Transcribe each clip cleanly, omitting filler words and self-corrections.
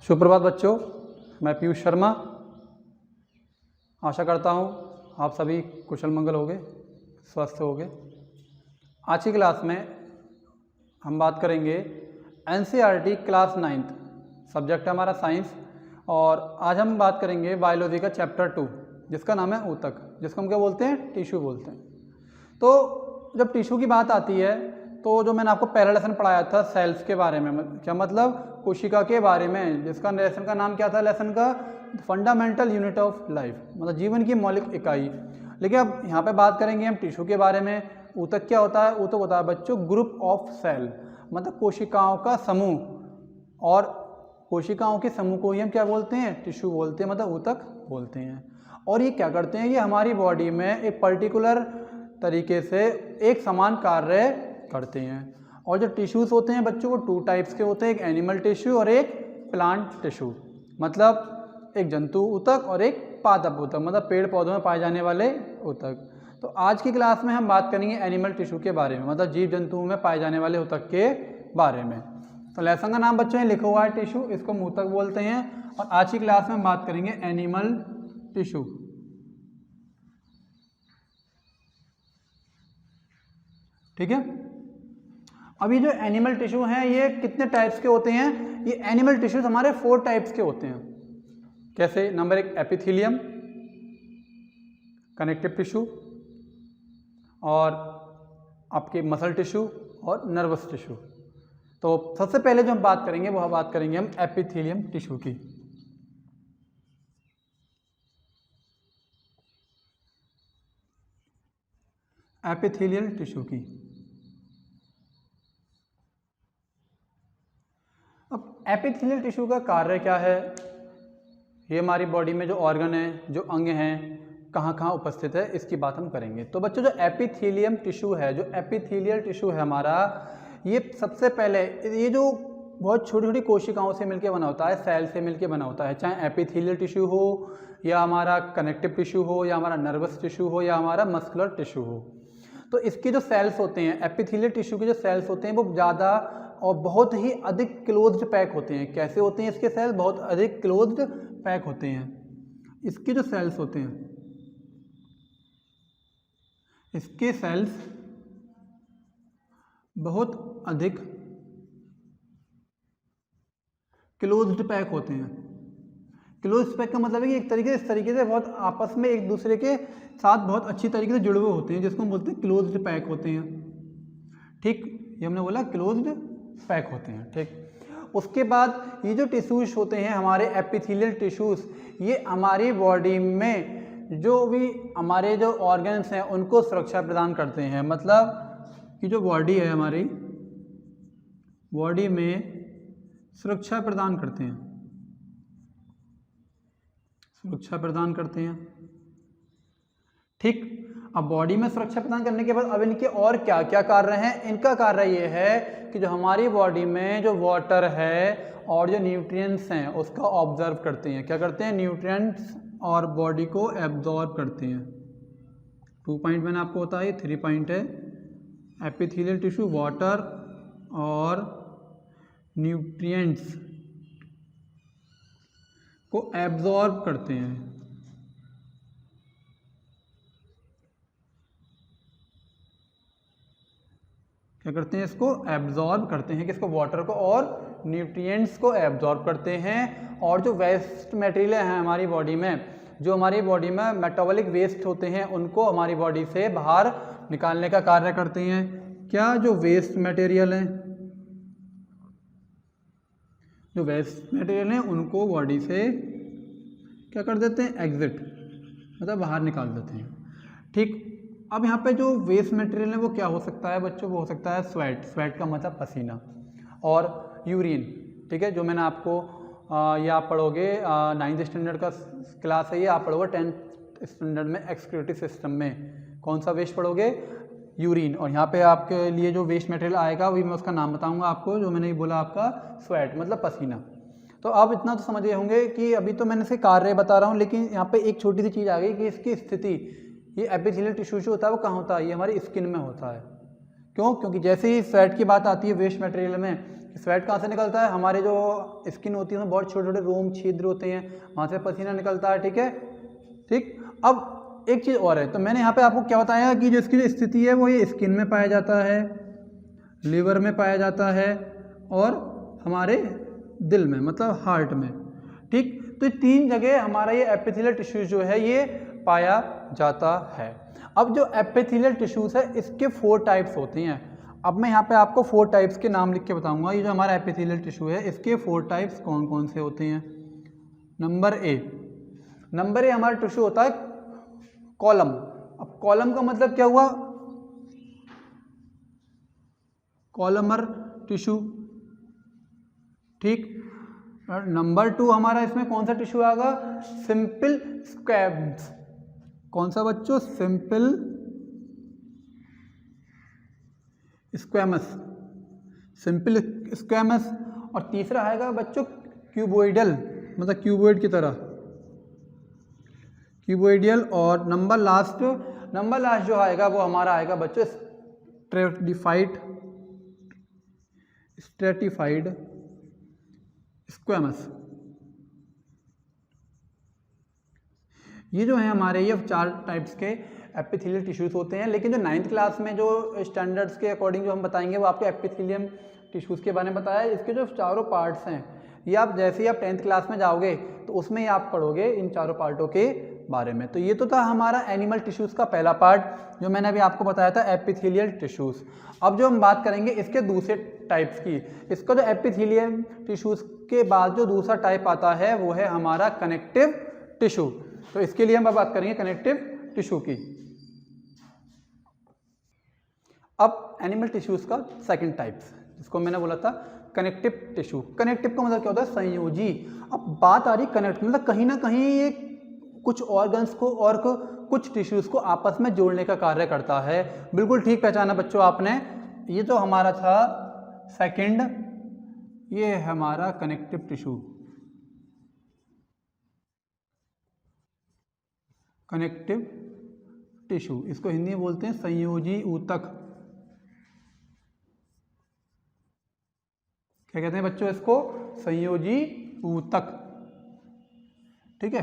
सुप्रभात बच्चों, मैं पीयूष शर्मा। आशा करता हूँ आप सभी कुशल मंगल होंगे, स्वस्थ होंगे। आज की क्लास में हम बात करेंगे एनसीईआरटी क्लास 9th, सब्जेक्ट है हमारा साइंस। और आज हम बात करेंगे बायोलॉजी का चैप्टर 2, जिसका नाम है ऊतक, जिसको हम क्या बोलते हैं, टिश्यू बोलते हैं। तो जब टिश्यू की बात आती है तो जो मैंने आपको पहला लेसन पढ़ाया था सेल्स के बारे में, क्या मतलब कोशिका के बारे में, जिसका लेसन का नाम क्या था, लेसन का फंडामेंटल यूनिट ऑफ लाइफ, मतलब जीवन की मौलिक इकाई। लेकिन अब यहाँ पे बात करेंगे हम टिश्यू के बारे में। ऊतक क्या होता है? ऊतक होता है बच्चों ग्रुप ऑफ सेल, मतलब कोशिकाओं का समूह। और कोशिकाओं के समूह को ही हम क्या बोलते हैं? टिश्यू बोलते हैं, मतलब ऊतक बोलते हैं। और ये क्या करते हैं? ये हमारी बॉडी में एक पर्टिकुलर तरीके से एक समान कार्य करते हैं। और जो टिश्यूज़ होते हैं बच्चों, वो 2 टाइप्स के होते हैं, एक एनिमल टिश्यू और एक प्लांट टिश्यू, मतलब एक जंतु ऊतक और एक पादप ऊतक, मतलब पेड़ पौधों में पाए जाने वाले ऊतक। तो आज की क्लास में हम बात करेंगे एनिमल टिश्यू के बारे में, मतलब जीव जंतुओं में पाए जाने वाले ऊतक के बारे में। तो लेसन का नाम बच्चों ने लिखा हुआ है टिश्यू, इसको हम ऊतक बोलते हैं। और आज की क्लास में हम बात करेंगे एनिमल टिश्यू। ठीक है। अब ये जो एनिमल टिश्यू हैं ये कितने टाइप्स के होते हैं? ये एनिमल टिश्यूज हमारे 4 टाइप्स के होते हैं। कैसे? नंबर 1 एपिथेलियम, कनेक्टिव टिश्यू, और आपके मसल टिश्यू और नर्वस टिश्यू। तो सबसे पहले जो हम बात करेंगे वो बात करेंगे हम एपिथेलियम टिश्यू की। एपिथेलियल टिश्यू की। अब एपिथेलियल टिश्यू का कार्य क्या है? ये हमारी बॉडी में जो ऑर्गन है, जो अंग हैं, कहाँ कहाँ उपस्थित है, इसकी बात हम करेंगे। तो बच्चों जो एपिथेलियम टिश्यू है, जो एपिथेलियल टिश्यू है हमारा, ये सबसे पहले ये जो बहुत छोटी छोटी कोशिकाओं से मिलकर बना होता है, सेल से मिलकर बना होता है, चाहे एपिथेलियल टिश्यू हो या हमारा कनेक्टिव टिश्यू हो या हमारा नर्वस टिश्यू हो या हमारा मस्कुलर टिश्यू हो। तो इसके जो सेल्स होते हैं, एपिथेलियल टिश्यू के जो सेल्स होते हैं, वो ज़्यादा और बहुत ही अधिक क्लोज्ड पैक होते हैं। कैसे होते हैं इसके सेल? बहुत अधिक क्लोज्ड पैक होते हैं। इसके जो सेल्स होते हैं, इसके सेल्स बहुत अधिक क्लोज्ड पैक होते हैं। क्लोज्ड पैक का मतलब है कि एक तरीके से, इस तरीके से बहुत आपस में एक दूसरे के साथ बहुत अच्छी तरीके से जुड़े हुए होते हैं, जिसको हम बोलते हैं क्लोज्ड पैक होते हैं। ठीक, ये हमने बोला क्लोज्ड पैक होते हैं। ठीक, उसके बाद ये जो टिश्यूज होते हैं हमारे एपिथेलियल टिश्यूज, ये हमारी बॉडी में जो भी हमारे जो ऑर्गन्स हैं उनको सुरक्षा प्रदान करते हैं। मतलब कि जो बॉडी है हमारी, बॉडी में सुरक्षा प्रदान करते हैं, सुरक्षा प्रदान करते हैं। ठीक, अब बॉडी में सुरक्षा प्रदान करने के बाद अब इनके और क्या क्या कार्य हैं? इनका कार्य ये है कि जो हमारी बॉडी में जो वाटर है और जो न्यूट्रिएंट्स हैं उसका ऑब्जर्व करते हैं। क्या करते हैं? न्यूट्रिएंट्स और बॉडी को एब्जॉर्ब करते हैं। 2 पॉइंट मैंने आपको बताया, 3 पॉइंट है। एपिथेलियल टिश्यू वाटर और न्यूट्रिएंट्स को एब्जॉर्ब करते हैं। क्या करते हैं? इसको एब्जॉर्ब करते हैं। किसको? वाटर को और न्यूट्रिएंट्स को एब्जॉर्ब करते हैं। और जो वेस्ट मटेरियल है हमारी बॉडी में, जो हमारी बॉडी में मेटाबॉलिक वेस्ट होते हैं, उनको हमारी बॉडी से बाहर निकालने का कार्य करते हैं। क्या? जो वेस्ट मटेरियल हैं, जो वेस्ट मटेरियल हैं उनको बॉडी से क्या कर देते हैं? एग्जिट, मतलब बाहर निकाल देते हैं। ठीक, अब यहाँ पे जो वेस्ट मटेरियल है वो क्या हो सकता है बच्चों? वो हो सकता है स्वेट। स्वेट का मतलब पसीना, और यूरिन। ठीक है, जो मैंने आपको ये आप पढ़ोगे 9th स्टैंडर्ड का क्लास है, ये आप पढ़ोगे 10th स्टैंडर्ड में एक्सक्रीटरी सिस्टम में। कौन सा वेस्ट पढ़ोगे? यूरिन। और यहाँ पे आपके लिए जो वेस्ट मटेरियल आएगा वही मैं उसका नाम बताऊँगा आपको, जो मैंने बोला आपका स्वेट मतलब पसीना। तो आप इतना तो समझ गए होंगे कि अभी तो मैंने इसके कार्य बता रहा हूँ, लेकिन यहाँ पे एक छोटी सी चीज़ आ गई कि इसकी स्थिति, ये एपिथेलियल टिश्यू जो होता है वो कहाँ होता है? ये हमारी स्किन में होता है। क्यों? क्योंकि जैसे ही फैट की बात आती है वेस्ट मटेरियल में, स्वेट कहाँ से निकलता है, हमारे जो स्किन होती है उसमें बहुत छोटे छोटे रोम छिद्र होते हैं, वहाँ से पसीना निकलता है। ठीक है, ठीक। अब एक चीज़ और है, तो मैंने यहाँ पे आपको क्या बताया कि जो इसकी जो स्थिति है वो ये स्किन में पाया जाता है, लीवर में पाया जाता है और हमारे दिल में, मतलब हार्ट में। ठीक, तो 3 जगह हमारा ये एपिथेलियल टिश्यूज जो है ये पाया जाता है। अब जो एपिथेलियल टिश्यूज है इसके 4 टाइप्स होती हैं। अब मैं यहाँ पे आपको 4 टाइप्स के नाम लिख के बताऊंगा। ये जो हमारा एपिथेलियल टिश्यू है इसके 4 टाइप्स कौन कौन से होते हैं। नंबर ए हमारा टिश्यू होता है कॉलम। अब कॉलम का मतलब क्या हुआ, कॉलमर टिश्यू। ठीक, नंबर 2 हमारा इसमें कौन सा टिश्यू आएगा, सिंपल स्क्वैम्स। कौन सा बच्चों, सिंपल स्क्वैमस, सिंपल स्क्वैमस। और तीसरा आएगा बच्चों क्यूबोइडल, मतलब क्यूबोइड की तरह, क्यूबोइडियल। और नंबर लास्ट जो आएगा वो हमारा आएगा बच्चों स्ट्रेटिफाइड स्क्वैमस। ये जो है हमारे ये 4 टाइप्स के एपिथेलियल टिश्यूज होते हैं। लेकिन जो 9th क्लास में जो स्टैंडर्ड्स के अकॉर्डिंग जो हम बताएंगे वो आपके एपिथेलियम टिश्यूज के बारे में बताया। इसके जो चारों पार्ट्स हैं ये आप जैसे ही आप 10th क्लास में जाओगे तो उसमें ही आप पढ़ोगे इन चारों पार्टों के बारे में। तो ये तो था हमारा एनिमल टिश्यूज का पहला पार्ट जो मैंने अभी आपको बताया था, एपिथेलियल टिश्यूज। अब जो हम बात करेंगे इसके दूसरे टाइप्स की, इसका जो एपिथेलियल टिश्यूज के बाद जो दूसरा टाइप आता है वो है हमारा कनेक्टिव टिश्यू। तो इसके लिए हम अब बात करेंगे कनेक्टिव टिश्यू की। अब एनिमल टिश्यूज का सेकंड टाइप्स जिसको मैंने बोला था कनेक्टिव टिश्यू। कनेक्टिव का मतलब क्या होता है, संयोजी। अब बात आ रही कनेक्ट, मतलब कहीं ना कहीं ये कुछ ऑर्गन्स को और कुछ टिश्यूज को आपस में जोड़ने का कार्य करता है। बिल्कुल ठीक पहचाना बच्चों आपने। ये जो हमारा था सेकंड, ये है हमारा कनेक्टिव टिश्यू। कनेक्टिव टिश्यू, इसको हिंदी में बोलते हैं संयोजी ऊतक। क्या कहते हैं बच्चों इसको, संयोजी ऊतक। ठीक है,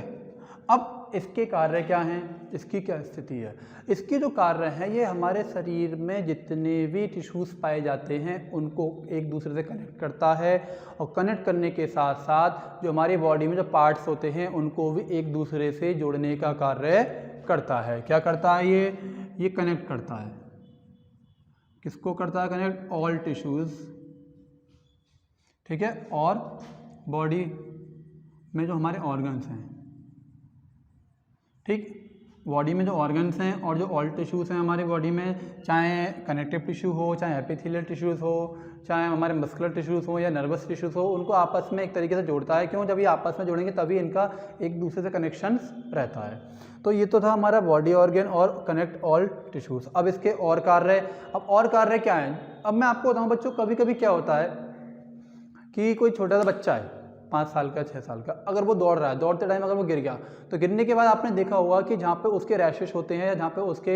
अब इसके कार्य क्या हैं, इसकी क्या स्थिति है। इसके जो कार्य हैं ये हमारे शरीर में जितने भी टिश्यूज पाए जाते हैं उनको एक दूसरे से कनेक्ट करता है, और कनेक्ट करने के साथ साथ जो हमारी बॉडी में जो पार्ट्स होते हैं उनको भी एक दूसरे से जोड़ने का कार्य करता है। क्या करता है ये कनेक्ट करता है। किसको करता है कनेक्ट, ऑल टिश्यूज। ठीक है, और बॉडी में जो हमारे ऑर्गन्स हैं, ठीक, बॉडी में जो ऑर्गन्स हैं और जो ऑल टिश्यूज़ हैं हमारी बॉडी में, चाहे कनेक्टिव टिश्यू हो, चाहे एपिथेलियल टिश्यूज़ हो, चाहे हमारे मस्कुलर टिश्यूज़ हो या नर्वस टिश्यूज़ हो, उनको आपस में एक तरीके से जोड़ता है। क्यों, जब ये आपस में जोड़ेंगे तभी इनका एक दूसरे से कनेक्शंस रहता है। तो ये तो था हमारा बॉडी ऑर्गन और कनेक्ट ऑल टिश्यूज़। अब इसके और कार्य, अब और कार्य क्या है। अब मैं आपको बताऊँ बच्चों, कभी कभी क्या होता है कि कोई छोटा सा बच्चा है 5 साल का 6 साल का, अगर वो दौड़ रहा है, दौड़ते टाइम अगर वो गिर गया तो गिरने के बाद आपने देखा होगा कि जहाँ पे उसके रैशेस होते हैं या जहाँ पे उसके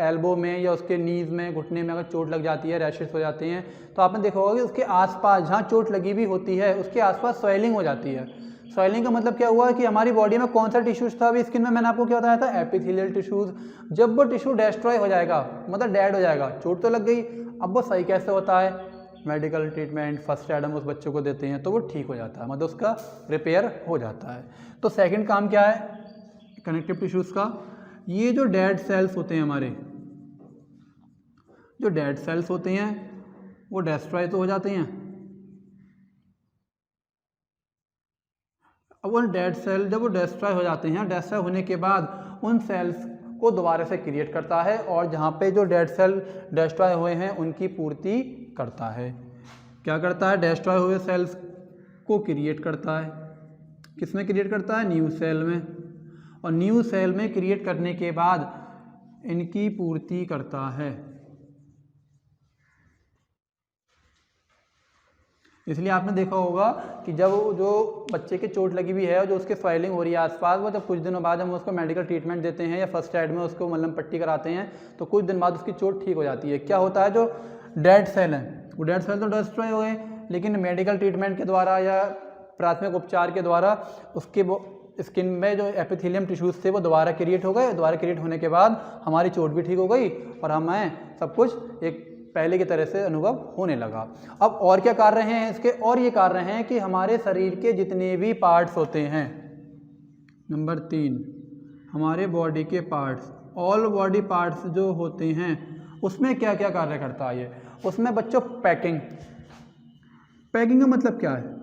एल्बो में या उसके नीज़ में, घुटने में अगर चोट लग जाती है, रैशेस हो जाते हैं, तो आपने देखा होगा कि उसके आसपास जहाँ चोट लगी भी होती है उसके आसपास स्वेलिंग हो जाती है। स्वेलिंग का मतलब क्या हुआ कि हमारी बॉडी में कौन सा टिश्यूज था, अभी स्किन में मैंने आपको क्या बताया था, एपिथेलियल टिश्यूज। जब वो टिश्यू डिस्ट्रॉय हो जाएगा, मतलब डेड हो जाएगा, चोट तो लग गई, अब वो सही कैसे होता है, मेडिकल ट्रीटमेंट, फर्स्ट एड हम उस बच्चों को देते हैं तो वो ठीक हो जाता है, मतलब उसका रिपेयर हो जाता है। तो सेकंड काम क्या है कनेक्टिव टिश्यूज़ का, ये जो डेड सेल्स होते हैं हमारे, जो डेड सेल्स होते हैं वो डिस्ट्रॉय तो हो जाते हैं। अब वो डेड सेल जब वो डिस्ट्रॉय हो जाते हैं, डिस्ट्रॉय होने के बाद उन सेल्स को दोबारा से क्रिएट करता है और जहाँ पे जो डेड सेल डिस्ट्रॉय हुए हैं उनकी पूर्ति करता है। क्या करता है, डिस्ट्रॉय हुए सेल्स को क्रिएट करता है। किस में क्रिएट करता है, न्यू सेल में, और न्यू सेल में क्रिएट करने के बाद इनकी पूर्ति करता है। इसलिए आपने देखा होगा कि जब जो बच्चे के चोट लगी हुई है और जो उसके स्वेलिंग हो रही है आसपास, वो जब कुछ दिनों बाद हम उसको मेडिकल ट्रीटमेंट देते हैं या फर्स्ट एड में उसको मलहम पट्टी कराते हैं तो कुछ दिन बाद उसकी चोट ठीक हो जाती है। क्या होता है, जो डेड सेल हैं वो डेड सेल तो डिस्ट्रॉय हो गए, लेकिन मेडिकल ट्रीटमेंट के द्वारा या प्राथमिक उपचार के द्वारा उसके स्किन में जो एपिथेलियम टिश्यूज़ थे वो दोबारा क्रिएट हो गए। दोबारा क्रिएट होने के बाद हमारी चोट भी ठीक हो गई और हमें सब कुछ एक पहले की तरह से अनुभव होने लगा। अब और क्या कार्य हैं इसके? और ये कार्य हैं कि हमारे शरीर के जितने भी पार्ट्स होते हैं, नंबर 3, हमारे बॉडी के पार्ट्स, ऑल बॉडी पार्ट्स जो होते हैं उसमें क्या क्या कार्य करता है ये? उसमें बच्चों पैकिंग का मतलब क्या है?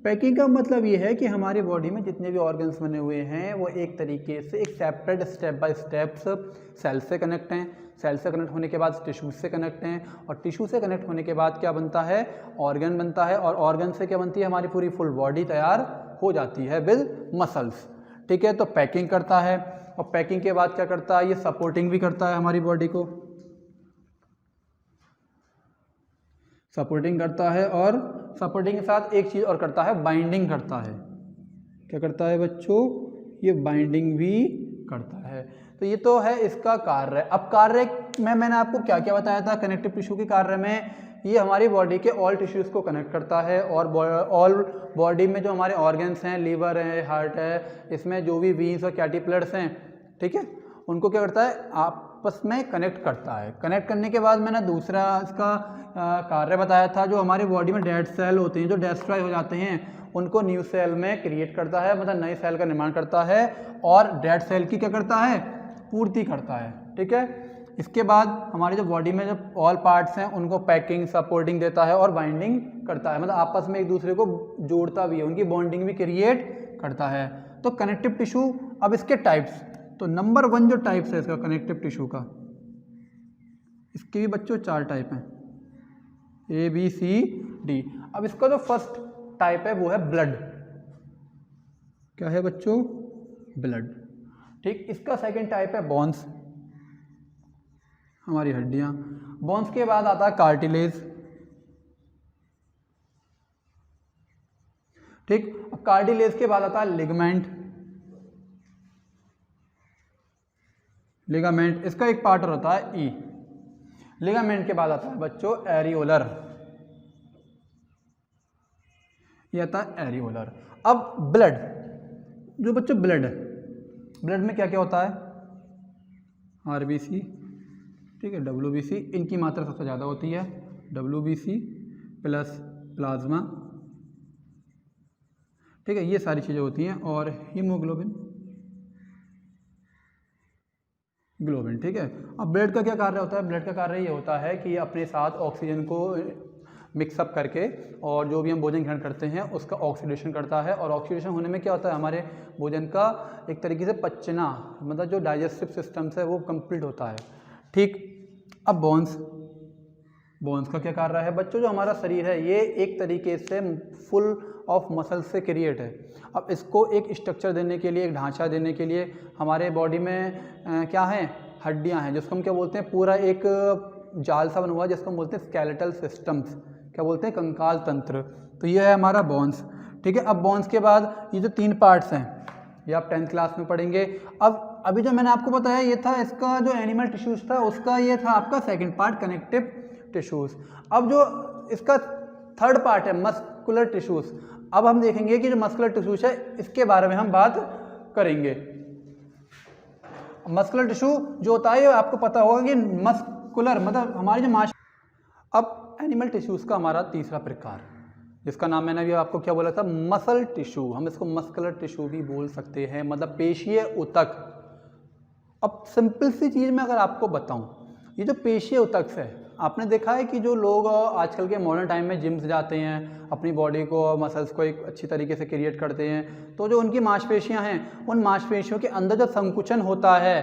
पैकिंग का मतलब ये है कि हमारी बॉडी में जितने भी ऑर्गन्स बने हुए हैं वो एक तरीके से एक separate step by steps cell से कनेक्ट हैं। सेल से कनेक्ट होने के बाद टिश्यू से कनेक्ट हैं और टिश्यू से कनेक्ट होने के बाद क्या बनता है? ऑर्गन बनता है और ऑर्गन से क्या बनती है? हमारी पूरी फुल बॉडी तैयार हो जाती है विद मसल्स। ठीक है, तो पैकिंग करता है और पैकिंग के बाद क्या करता है? ये सपोर्टिंग भी करता है हमारी बॉडी को, सपोर्टिंग करता है और सपोर्टिंग के साथ एक चीज़ और करता है, बाइंडिंग करता है। क्या करता है बच्चों? ये बाइंडिंग भी करता है। तो ये तो है इसका कार्य। अब कार्य में मैंने आपको क्या क्या बताया था कनेक्टिव टिश्यू के कार्य में? ये हमारी बॉडी के ऑल टिश्यूज़ को कनेक्ट करता है और ऑल बॉडी में जो हमारे ऑर्गन्स हैं, लीवर है, हार्ट है, इसमें जो भी वीन्स और कैटिपुलर्स हैं, ठीक है, उनको क्या करता है? आपस में कनेक्ट करता है। कनेक्ट करने के बाद मैंने दूसरा इसका कार्य बताया था, जो हमारी बॉडी में डेड सेल होते हैं, जो डिस्ट्रॉय हो जाते हैं, उनको न्यू सेल में क्रिएट करता है, मतलब नए सेल का निर्माण करता है और डेड सेल की क्या करता है? पूर्ति करता है। ठीक है, इसके बाद हमारी जो बॉडी में जो ऑल पार्ट्स हैं उनको पैकिंग, सपोर्टिंग देता है और बाइंडिंग करता है, मतलब आपस में एक दूसरे को जोड़ता भी है, उनकी बॉन्डिंग भी क्रिएट करता है। तो कनेक्टिव टिश्यू, अब इसके टाइप्स, तो नंबर 1 जो टाइप्स है इसका कनेक्टिव टिश्यू का, इसके भी बच्चों 4 टाइप हैं, ABCD। अब इसका जो फर्स्ट टाइप है वो है ब्लड। क्या है बच्चों? ब्लड। ठीक, इसका सेकंड टाइप है बोन्स, हमारी हड्डियां। बोन्स के बाद आता है कार्टिलेज। ठीक, कार्टिलेज के बाद आता है लिगामेंट। लिगामेंट इसका एक पार्ट होता है ई। लिगामेंट के बाद आता है बच्चों एरियोलर, ये आता है एरियोलर। अब ब्लड, जो बच्चों ब्लड है, ब्लड में क्या क्या होता है? RBC, ठीक है, WBC, इनकी मात्रा सबसे ज़्यादा होती है, WBC प्लस प्लाज्मा, ठीक है, ये सारी चीज़ें होती हैं, और हीमोग्लोबिन, ग्लोबिन। ठीक है, अब ब्लड का क्या कार्य होता है? ब्लड का कार्य ये होता है कि अपने साथ ऑक्सीजन को मिक्सअप करके और जो भी हम भोजन ग्रहण करते हैं उसका ऑक्सीडेशन करता है, और ऑक्सीडेशन होने में क्या होता है? हमारे भोजन का एक तरीके से पचना, मतलब जो डाइजेस्टिव सिस्टम्स है वो कंप्लीट होता है। ठीक, अब बोन्स का क्या कार्य है बच्चों? जो हमारा शरीर है ये एक तरीके से फुल ऑफ मसल से क्रिएट है। अब इसको एक स्ट्रक्चर देने के लिए, एक ढांचा देने के लिए हमारे बॉडी में क्या है? हड्डियां हैं, जिसको हम क्या बोलते हैं? पूरा एक जाल सा बना हुआ है जिसको हम बोलते हैं स्केलेटल सिस्टम्स, क्या बोलते हैं? कंकाल तंत्र। तो ये है हमारा बोन्स। ठीक है, अब बोन्स के बाद ये जो 3 पार्ट्स हैं ये आप 10th क्लास में पढ़ेंगे। अब अभी जो मैंने आपको बताया ये था इसका जो एनिमल टिश्यूज़ था उसका, ये था आपका सेकंड पार्ट कनेक्टिव टिश्यूज़। अब जो इसका थर्ड पार्ट है मस्कुलर टिश्यूज़। अब हम देखेंगे कि जो मस्कुलर टिश्यूज़ है इसके बारे में हम बात करेंगे। मस्कुलर टिश्यू जो होता है आपको पता होगा कि मस्कुलर मतलब हमारी जो मांस। अब एनिमल टिश्यूज़ का हमारा तीसरा प्रकार, जिसका नाम मैंने अभी आपको क्या बोला था? Muscle tissue. हम इसको मस्कुलर टिश्यू भी बोल सकते हैं, मतलब पेशीय ऊतक। अब सिंपल सी चीज़ में अगर आपको बताऊं, ये जो पेशीय ऊतक है, आपने देखा है कि जो लोग आजकल के मॉडर्न टाइम में जिम्स जाते हैं, अपनी बॉडी को, मसल्स को एक अच्छी तरीके से क्रिएट करते हैं, तो जो उनकी मांसपेशियां हैं उन मांसपेशियों के अंदर जो संकुचन होता है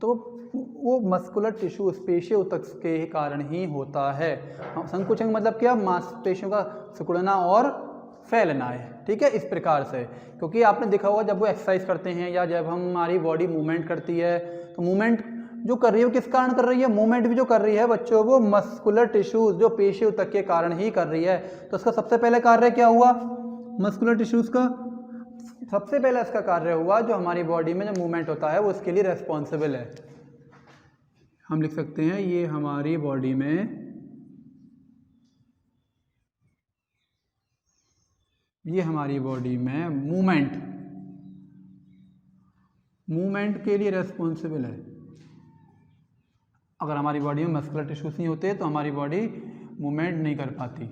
तो वो मस्कुलर टिश्यू पेशीय ऊतक के कारण ही होता है। संकुचन मतलब क्या? मांसपेशियों का सिकुड़ना और फैलना है। ठीक है, इस प्रकार से, क्योंकि आपने देखा होगा जब वो एक्सरसाइज करते हैं या जब हमारी बॉडी मूवमेंट करती है तो मूवमेंट जो कर रही है वो किस कारण कर रही है? मूवमेंट भी जो कर रही है बच्चों वो मस्कुलर टिश्यूज जो पेशीय ऊतक के कारण ही कर रही है। तो इसका सबसे पहले कार्य क्या हुआ? मस्कुलर टिश्यूज का सबसे पहले इसका कार्य हुआ जो हमारी बॉडी में जो मूवमेंट होता है वो इसके लिए रेस्पॉन्सिबल है। हम लिख सकते हैं ये हमारी बॉडी में ये हमारी बॉडी में मूवमेंट के लिए रेस्पॉन्सिबल है। अगर हमारी बॉडी में मस्कुलर टिश्यूज नहीं होते तो हमारी बॉडी मूवमेंट नहीं कर पाती।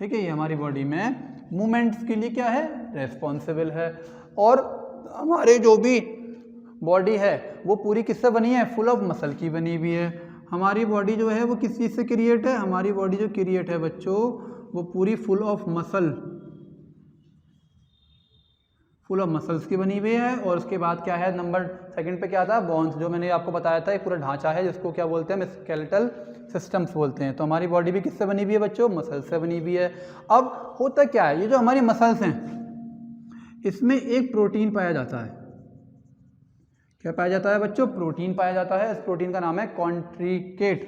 ठीक है, ये हमारी बॉडी में मूवमेंट्स के लिए क्या है, रेस्पॉन्सिबल है। और हमारे जो भी बॉडी है वो पूरी किससे बनी है, फुल ऑफ मसल की बनी हुई है। हमारी बॉडी जो है वो किस चीज़ से क्रिएट है, हमारी बॉडी जो क्रिएट है बच्चों वो पूरी फुल ऑफ मसल्स की बनी हुई है। और उसके बाद क्या है, नंबर सेकंड पे क्या था, बोन्स, जो मैंने आपको बताया था एक पूरा ढांचा है जिसको क्या बोलते हैं, स्केलेटल सिस्टम्स बोलते हैं। तो हमारी बॉडी भी किससे बनी हुई है बच्चों, मसल्स से बनी हुई है। अब होता क्या है, ये जो हमारी मसल्स हैं इसमें एक प्रोटीन पाया जाता है। क्या पाया जाता है बच्चों, प्रोटीन पाया जाता है। इस प्रोटीन का नाम है कॉन्ट्रिकेट।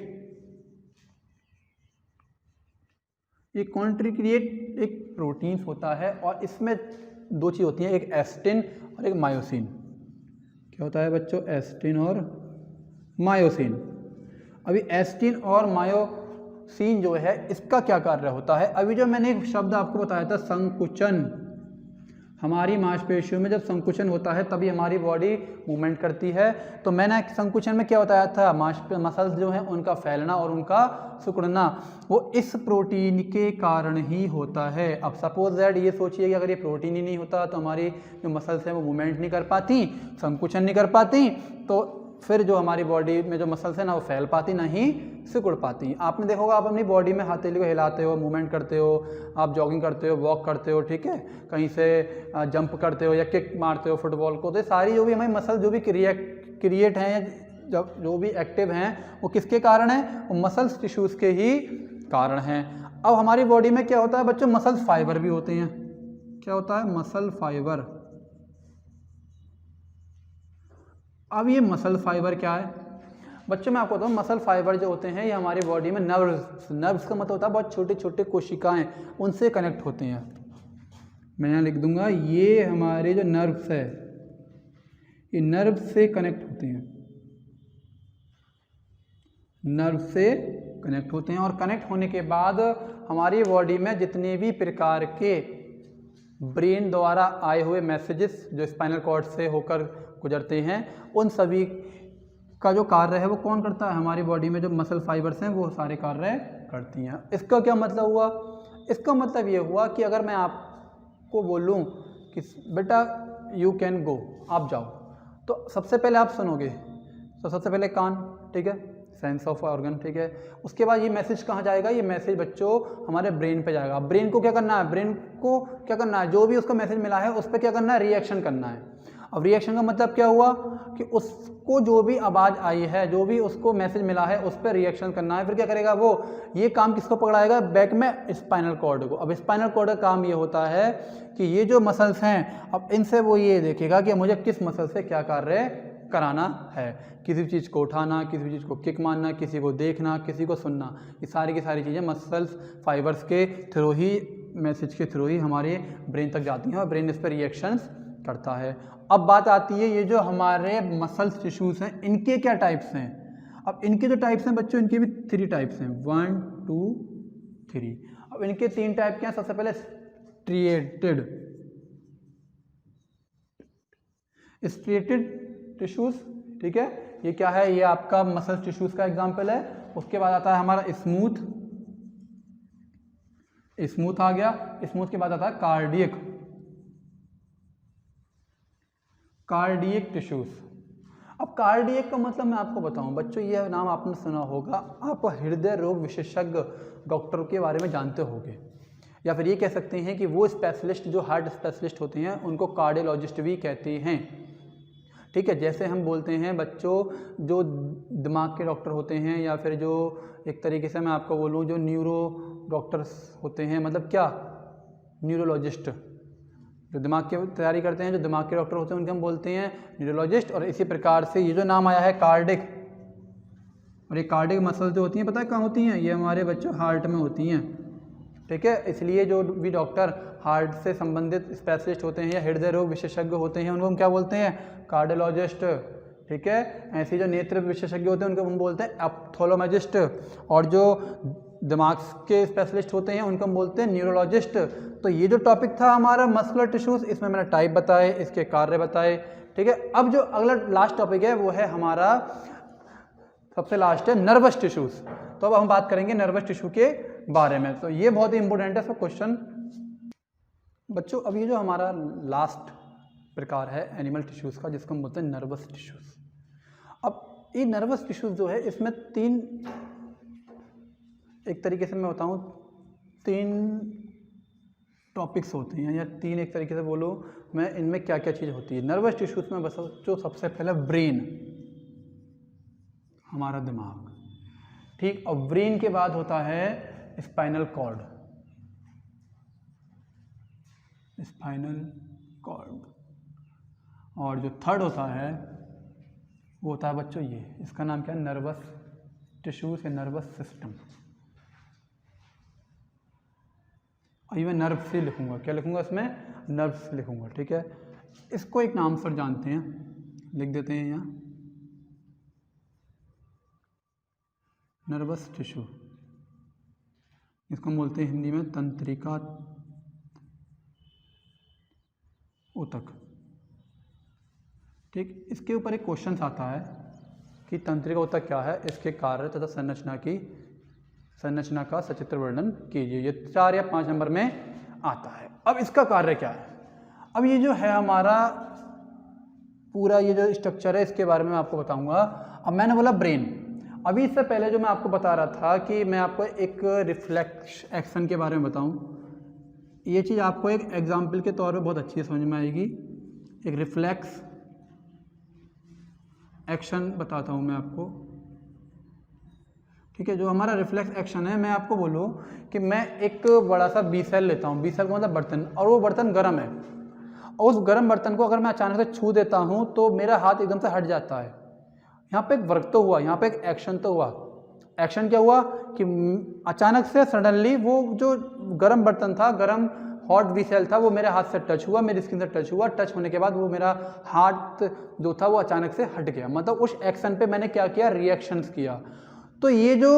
ये कॉन्ट्रिकेट एक प्रोटीन होता है और इसमें दो चीज़ होती हैं, एक एस्टिन और एक मायोसिन। क्या होता है बच्चों, एस्टिन और मायोसिन। अभी एस्टिन और मायोसिन जो है इसका क्या कार्य होता है, अभी जो मैंने एक शब्द आपको बताया था संकुचन, हमारी मांसपेशियों में जब संकुचन होता है तभी हमारी बॉडी मूवमेंट करती है। तो मैंने संकुचन में क्या बताया था, मसल्स जो हैं उनका फैलना और उनका सिकुड़ना वो इस प्रोटीन के कारण ही होता है। अब सपोज दैट ये सोचिए कि अगर ये प्रोटीन ही नहीं होता तो हमारी जो मसल्स हैं वो मूवमेंट नहीं कर पाती, संकुचन नहीं कर पाती, तो फिर जो हमारी बॉडी में जो मसल्स हैं ना वो फैल पाती ना ही सिकुड़ पाती। आपने देखा होगा, आप अपनी बॉडी में हथेली को हिलाते हो, मूवमेंट करते हो, आप जॉगिंग करते हो, वॉक करते हो, ठीक है, कहीं से जंप करते हो या किक मारते हो फुटबॉल को, तो ये सारी जो भी हमारी मसल जो भी क्रिएट हैं, जो भी एक्टिव हैं वो किसके कारण हैं, वो मसल्स टिश्यूज़ के ही कारण हैं। अब हमारी बॉडी में क्या होता है बच्चों, मसल्स फाइबर भी होते हैं। क्या होता है, मसल फाइबर। अब ये मसल फाइबर क्या है बच्चों, मैं आपको बताऊँ, मसल फाइबर जो होते हैं ये हमारी बॉडी में नर्व्स का मतलब होता है बहुत छोटे छोटे कोशिकाएं, उनसे कनेक्ट होते हैं। मैं यहाँ लिख दूंगा, ये हमारे जो नर्व्स है ये नर्व से कनेक्ट होते हैं, नर्व से कनेक्ट होते हैं। और कनेक्ट होने के बाद हमारी बॉडी में जितने भी प्रकार के ब्रेन द्वारा आए हुए मैसेजेस जो स्पाइनल कॉर्ड से होकर गुजरते हैं उन सभी का जो कार्य है वो कौन करता है, हमारी बॉडी में जो मसल फाइबर्स हैं वो सारे कार्य करती हैं। इसका क्या मतलब हुआ, इसका मतलब ये हुआ कि अगर मैं आपको बोलूं कि बेटा यू कैन गो, आप जाओ, तो सबसे पहले आप सुनोगे, तो सबसे पहले कान, ठीक है, सेंस ऑफ ऑर्गन, ठीक है। उसके बाद ये मैसेज कहाँ जाएगा, ये मैसेज बच्चों हमारे ब्रेन पे जाएगा। ब्रेन को क्या करना है, ब्रेन को क्या करना है, जो भी उसको मैसेज मिला है उस पर क्या करना है, रिएक्शन करना है। अब रिएक्शन का मतलब क्या हुआ कि उसको जो भी आवाज़ आई है, जो भी उसको मैसेज मिला है उस पर रिएक्शन करना है। फिर क्या करेगा वो, ये काम किसको पकड़ाएगा, बैक में स्पाइनल कॉर्ड को। अब स्पाइनल कॉर्ड का काम ये होता है कि ये जो मसल्स हैं अब इनसे वो ये देखेगा कि मुझे किस मसल से क्या कार्य कराना है, किसी चीज़ को उठाना, किसी चीज़ को किक मारना, किसी को देखना, किसी को सुनना, ये सारी की सारी चीज़ें मसल्स फाइबर्स के थ्रू ही, मैसेज के थ्रू ही हमारे ब्रेन तक जाती हैं और ब्रेन इस पर रिएक्शंस करता है। अब बात आती है ये जो हमारे मसल्स टिश्यूज़ हैं इनके क्या टाइप्स हैं। अब इनके जो टाइप्स हैं बच्चों, इनके भी 3 टाइप्स हैं, 1 2 3। अब इनके 3 टाइप क्या हैं, सबसे पहले स्ट्रिएटेड टिश्यूज़, ठीक है, ये क्या है, ये आपका मसल टिश्यूज़ का एग्जाम्पल है। उसके बाद आता है हमारा स्मूथ आ गया, स्मूथ के बाद आता है कार्डियक टिश्यूज़। अब कार्डियक का मतलब मैं आपको बताऊं बच्चों, ये नाम आपने सुना होगा, आप हृदय रोग विशेषज्ञ डॉक्टर के बारे में जानते होंगे, या फिर ये कह सकते हैं कि वो स्पेशलिस्ट जो हार्ट स्पेशलिस्ट होते हैं उनको कार्डियोलॉजिस्ट भी कहते हैं, ठीक है। जैसे हम बोलते हैं बच्चों जो दिमाग के डॉक्टर होते हैं, या फिर जो एक तरीके से मैं आपको बोलूँ जो न्यूरो डॉक्टर्स होते हैं, मतलब क्या, न्यूरोलॉजिस्ट जो दिमाग की तैयारी करते हैं, जो दिमाग के डॉक्टर होते हैं उनके हम बोलते हैं न्यूरोलॉजिस्ट। और इसी प्रकार से ये जो नाम आया है कार्डिक, और ये कार्डिक मसल जो होती हैं पता है कहाँ होती हैं, ये हमारे बच्चों हार्ट में होती हैं, ठीक है। इसलिए जो भी डॉक्टर हार्ट से संबंधित स्पेशलिस्ट होते हैं या हृदय रोग विशेषज्ञ होते हैं उनको हम क्या बोलते हैं, कार्डियोलॉजिस्ट, ठीक है। ऐसे जो नेत्र विशेषज्ञ होते हैं उनको हम बोलते हैं ऑप्थेल्मोलॉजिस्ट। और जो दिमाग के स्पेशलिस्ट होते हैं उनको हम बोलते हैं न्यूरोलॉजिस्ट। तो ये जो टॉपिक था हमारा मस्कुलर टिश्यूज़, इसमें मैंने टाइप बताए, इसके कार्य बताए, ठीक है। अब जो अगला लास्ट टॉपिक है वो है हमारा सबसे लास्ट है नर्वस टिश्यूज़। तो अब हम बात करेंगे नर्वस टिश्यू के बारे में। तो ये बहुत ही इंपॉर्टेंट है, इसका क्वेश्चन बच्चों। अब ये जो हमारा लास्ट प्रकार है एनिमल टिश्यूज़ का, जिसको हम बोलते हैं नर्वस टिश्यूज़। अब ये नर्वस टिश्यूज़ जो है इसमें तीन, एक तरीके से मैं बताऊँ, तीन टॉपिक्स होते हैं, या तीन एक तरीके से बोलो मैं, इनमें क्या क्या चीज़ होती है नर्वस टिश्यूज़ में। बस जो सबसे पहले ब्रेन, हमारा दिमाग, ठीक। और ब्रेन के बाद होता है स्पाइनल कॉर्ड, स्पाइनल कॉर्ड। और जो थर्ड होता है वो होता है बच्चों ये, इसका नाम क्या है, नर्वस टिश्यूज़ या नर्वस सिस्टम। और ये मैं नर्व से लिखूंगा, क्या लिखूंगा इसमें, नर्व्स लिखूंगा, ठीक है। इसको एक नाम से जानते हैं, लिख देते हैं यहाँ, नर्वस टिश्यू। इसको हम बोलते हैं हिंदी में तंत्रिका ऊतक, ठीक। इसके ऊपर एक क्वेश्चन आता है कि तंत्रिका ऊतक क्या है, इसके कार्य तथा संरचना का सचित्र वर्णन कीजिए। ये 4 या 5 नंबर में आता है। अब इसका कार्य क्या है, अब ये जो है हमारा पूरा ये जो स्ट्रक्चर है इसके बारे में मैं आपको बताऊंगा। अब मैंने बोला ब्रेन, अभी इससे पहले जो मैं आपको बता रहा था कि मैं आपको एक रिफ्लेक्स एक्शन के बारे में बताऊं, ये चीज़ आपको एक एग्जाम्पल के तौर पे बहुत अच्छी समझ में आएगी। एक रिफ्लेक्स एक्शन बताता हूँ मैं आपको, ठीक है। जो हमारा रिफ्लेक्स एक्शन है, मैं आपको बोलूँ कि मैं एक बड़ा सा बी सेल लेता हूँ, बी सेल का मतलब बर्तन, और वो बर्तन गर्म है, और उस गर्म बर्तन को अगर मैं अचानक से छू देता हूँ तो मेरा हाथ एकदम से हट जाता है। यहाँ पे एक वर्क तो हुआ, यहाँ पे एक एक्शन तो हुआ। एक्शन क्या हुआ कि अचानक से सडनली वो जो गर्म बर्तन था, गर्म हॉट बी सेल था, वो मेरे हाथ से टच हुआ, मेरी स्किन से टच हुआ। टच होने के बाद वो मेरा हाथ जो था वो अचानक से हट गया। मतलब उस एक्शन पे मैंने क्या किया, रिएक्शंस किया। तो ये जो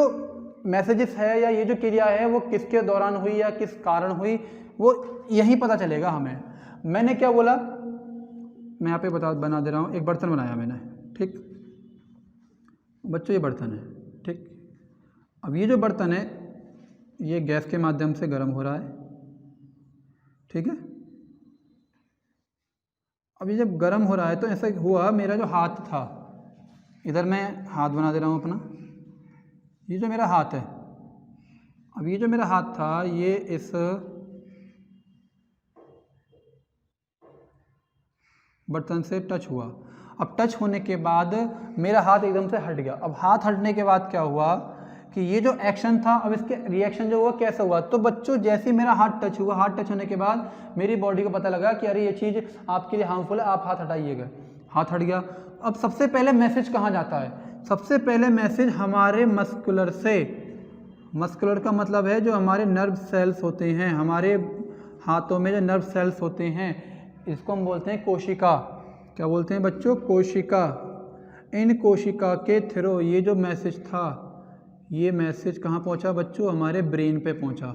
मैसेजेस है या ये जो क्रिया है वो किसके दौरान हुई या किस कारण हुई, वो यही पता चलेगा हमें। मैंने क्या बोला, मैं यहाँ पे बना दे रहा हूँ। एक बर्तन बनाया मैंने, ठीक बच्चों, ये बर्तन है, ठीक। अब ये जो बर्तन है ये गैस के माध्यम से गर्म हो रहा है, ठीक है। अब ये जब गर्म हो रहा है तो ऐसा हुआ, मेरा जो हाथ था, इधर मैं हाथ बना दे रहा हूँ अपना, ये जो मेरा हाथ है, अब ये जो मेरा हाथ था ये इस बर्तन से टच हुआ। अब टच होने के बाद मेरा हाथ एकदम से हट गया। अब हाथ हटने के बाद क्या हुआ कि ये जो एक्शन था, अब इसके रिएक्शन जो हुआ कैसे हुआ, तो बच्चों जैसे ही मेरा हाथ टच हुआ, हाथ टच होने के बाद मेरी बॉडी को पता लगा कि अरे ये चीज़ आपके लिए हार्मफुल है, आप हाथ हटाइएगा। हाथ हट गया। अब सबसे पहले मैसेज कहाँ जाता है, सबसे पहले मैसेज हमारे मस्कुलर से, मस्कुलर का मतलब है जो हमारे नर्व सेल्स होते हैं, हमारे हाथों में जो नर्व सेल्स होते हैं, इसको हम बोलते हैं कोशिका। क्या बोलते हैं बच्चों, कोशिका। इन कोशिका के थ्रू ये जो मैसेज था, ये मैसेज कहाँ पहुँचा बच्चों, हमारे ब्रेन पे पहुँचा।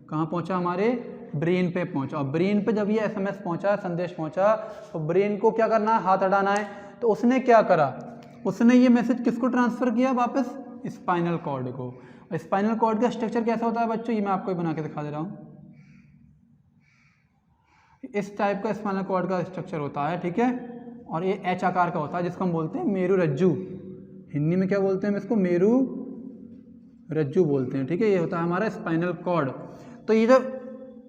कहाँ पहुँचा, हमारे ब्रेन पे पहुँचा। और ब्रेन पे जब ये एसएमएस पहुँचा, संदेश पहुँचा, तो ब्रेन को क्या करना है, हाथ हटाना है। तो उसने क्या करा, उसने ये मैसेज किसको ट्रांसफ़र किया, वापस स्पाइनल कॉर्ड को। स्पाइनल कॉर्ड का स्ट्रक्चर कैसा होता है बच्चों, ये मैं आपको बना के दिखा दे रहा हूँ। इस टाइप का स्पाइनल कॉर्ड का स्ट्रक्चर होता है, ठीक है। और ये एच आकार का होता है, जिसको हम बोलते हैं मेरु रज्जु। हिंदी में क्या बोलते हैं इसको, मेरु रज्जु बोलते हैं, ठीक है। ये होता है हमारा स्पाइनल कॉर्ड। तो ये जो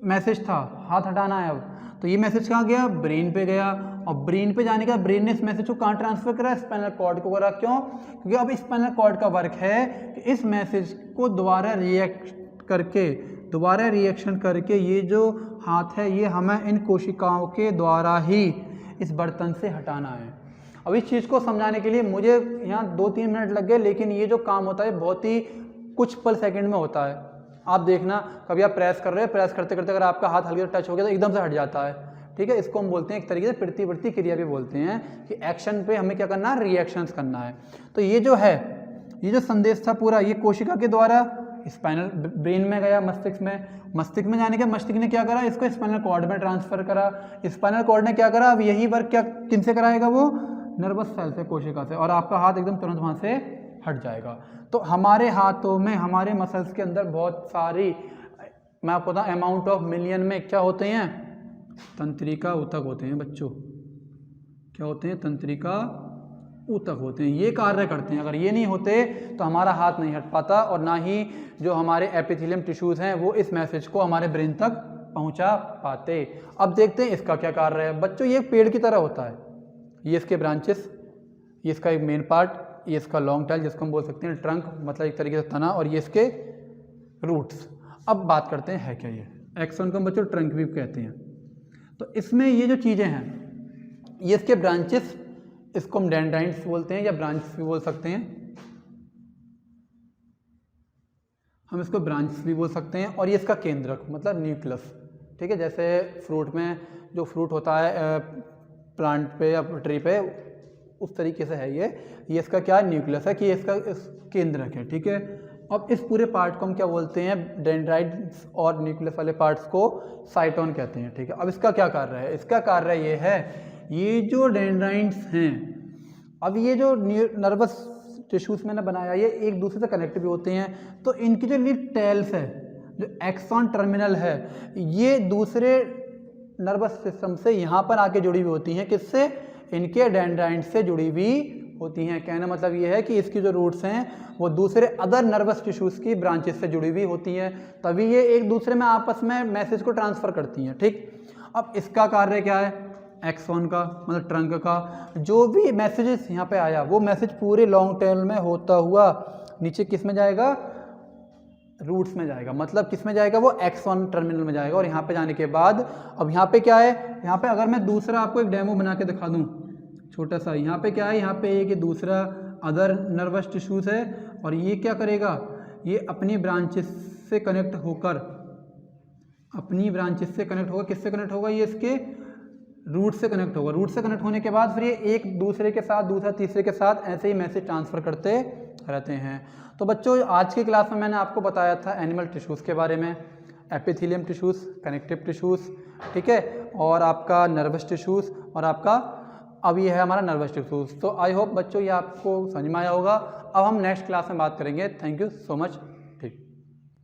मैसेज था, हाथ हटाना है, अब तो ये मैसेज कहाँ गया, ब्रेन पे गया। और ब्रेन पे जाने का ब्रेन ने इस मैसेज को कहाँ ट्रांसफर करा, स्पाइनल कॉर्ड को करा। क्यों, क्योंकि अब स्पाइनल कॉर्ड का वर्क है कि इस मैसेज को दोबारा रिएक्ट करके, दोबारा रिएक्शन करके ये जो हाथ है ये हमें इन कोशिकाओं के द्वारा ही इस बर्तन से हटाना है। अब इस चीज़ को समझाने के लिए मुझे यहाँ 2-3 मिनट लग गए, लेकिन ये जो काम होता है बहुत ही कुछ पल सेकंड में होता है। आप देखना, कभी आप प्रेस कर रहे हो, प्रेस करते करते अगर आपका हाथ हल्के टच हो गया तो एकदम से हट जाता है, ठीक है। इसको हम बोलते हैं एक तरीके से प्रतिवर्ती क्रिया भी बोलते हैं कि एक्शन पे हमें क्या करना है, रिएक्शंस करना है। तो ये जो है, ये जो संदेश था पूरा, ये कोशिका के द्वारा स्पाइनल ब्रेन में गया, मस्तिष्क में जाने के मस्तिष्क ने क्या करा, इसको स्पाइनल कॉर्ड में ट्रांसफर करा, स्पाइनल कॉर्ड ने क्या करा, अब यही वर्क क्या किन से कराएगा, वो नर्वस सेल से, कोशिका से, और आपका हाथ एकदम तुरंत वहाँ से हट जाएगा। तो हमारे हाथों में, हमारे मसल्स के अंदर बहुत सारी, मैं आपको बताऊँ, अमाउंट ऑफ मिलियन में क्या होते हैं, तंत्रिका ऊतक होते हैं बच्चों। क्या होते हैं, तंत्रिका ऊतक होते हैं, ये कार्य करते हैं। अगर ये नहीं होते तो हमारा हाथ नहीं हट पाता, और ना ही जो हमारे एपिथेलियम टिश्यूज़ हैं वो इस मैसेज को हमारे ब्रेन तक पहुंचा पाते। अब देखते हैं इसका क्या कार्य है बच्चों। ये एक पेड़ की तरह होता है, ये इसके ब्रांचेस, ये इसका एक मेन पार्ट, ये इसका लॉन्ग टेल जिसको हम बोल सकते हैं ट्रंक, मतलब एक तरीके से तना, और ये इसके रूट्स। अब बात करते हैं है क्या ये एक्सन को हम बच्चों ट्रंक भी कहते हैं। तो इसमें ये जो चीज़ें हैं, ये इसके ब्रांचेस, इसको हम डेंड्राइट्स बोलते हैं या ब्रांच भी बोल सकते हैं, हम इसको ब्रांच भी बोल सकते हैं। और ये इसका केंद्रक मतलब न्यूक्लियस, ठीक है। जैसे फ्रूट में जो फ्रूट होता है प्लांट पे या ट्री पे, उस तरीके से है ये इसका क्या न्यूक्लियस है, कि ये इसका केंद्रक है, ठीक है। अब इस पूरे पार्ट को हम क्या बोलते हैं, डेंड्राइट्स और न्यूक्लियस वाले पार्ट्स को साइटोन कहते हैं, ठीक है। अब इसका क्या कार्य है, इसका कार्य ये है, ये जो डेंड्राइट्स हैं, अब ये जो नर्वस टिश्यूज मैंने बनाया, ये एक दूसरे से कनेक्ट भी होते हैं। तो इनकी जो लीड टेल्स है, जो एक्सॉन टर्मिनल है, ये दूसरे नर्वस सिस्टम से यहाँ पर आके जुड़ी हुई होती हैं, किससे, इनके डेंड्राइट से जुड़ी हुई होती हैं। कहने मतलब ये है कि इसकी जो रूट्स हैं वो दूसरे अदर नर्वस टिश्यूज़ की ब्रांचेस से जुड़ी हुई होती हैं, तभी ये एक दूसरे में आपस में मैसेज को ट्रांसफ़र करती हैं, ठीक। अब इसका कार्य क्या है, एक्सॉन का मतलब ट्रंक का, जो भी मैसेजेस यहाँ पे आया वो मैसेज पूरे लॉन्ग टेल में होता हुआ नीचे किस में जाएगा, रूट्स में जाएगा, मतलब किस में जाएगा, वो एक्सॉन टर्मिनल में जाएगा। और यहाँ पे जाने के बाद अब यहाँ पे क्या है, यहाँ पे अगर मैं दूसरा आपको एक डेमो बना के दिखा दूँ छोटा सा, यहाँ पे क्या है, यहाँ पे एक दूसरा अदर नर्वस टिश्यूज है, और ये क्या करेगा, ये अपनी ब्रांचेस से कनेक्ट होकर, किससे कनेक्ट होगा, ये इसके रूट से कनेक्ट होगा। रूट से कनेक्ट होने के बाद फिर ये एक दूसरे के साथ, दूसरा तीसरे के साथ ऐसे ही मैसेज ट्रांसफ़र करते रहते हैं। तो बच्चों आज की क्लास में मैंने आपको बताया था एनिमल टिश्यूज़ के बारे में, एपिथेलियम टिश्यूज़, कनेक्टिव टिश्यूज़, ठीक है, और आपका नर्वस टिश्यूज़, और आपका अब ये है हमारा नर्वस टिश्यूज़। तो आई होप बच्चों ये आपको समझ में आया होगा। अब हम नेक्स्ट क्लास में बात करेंगे। Thank you so much.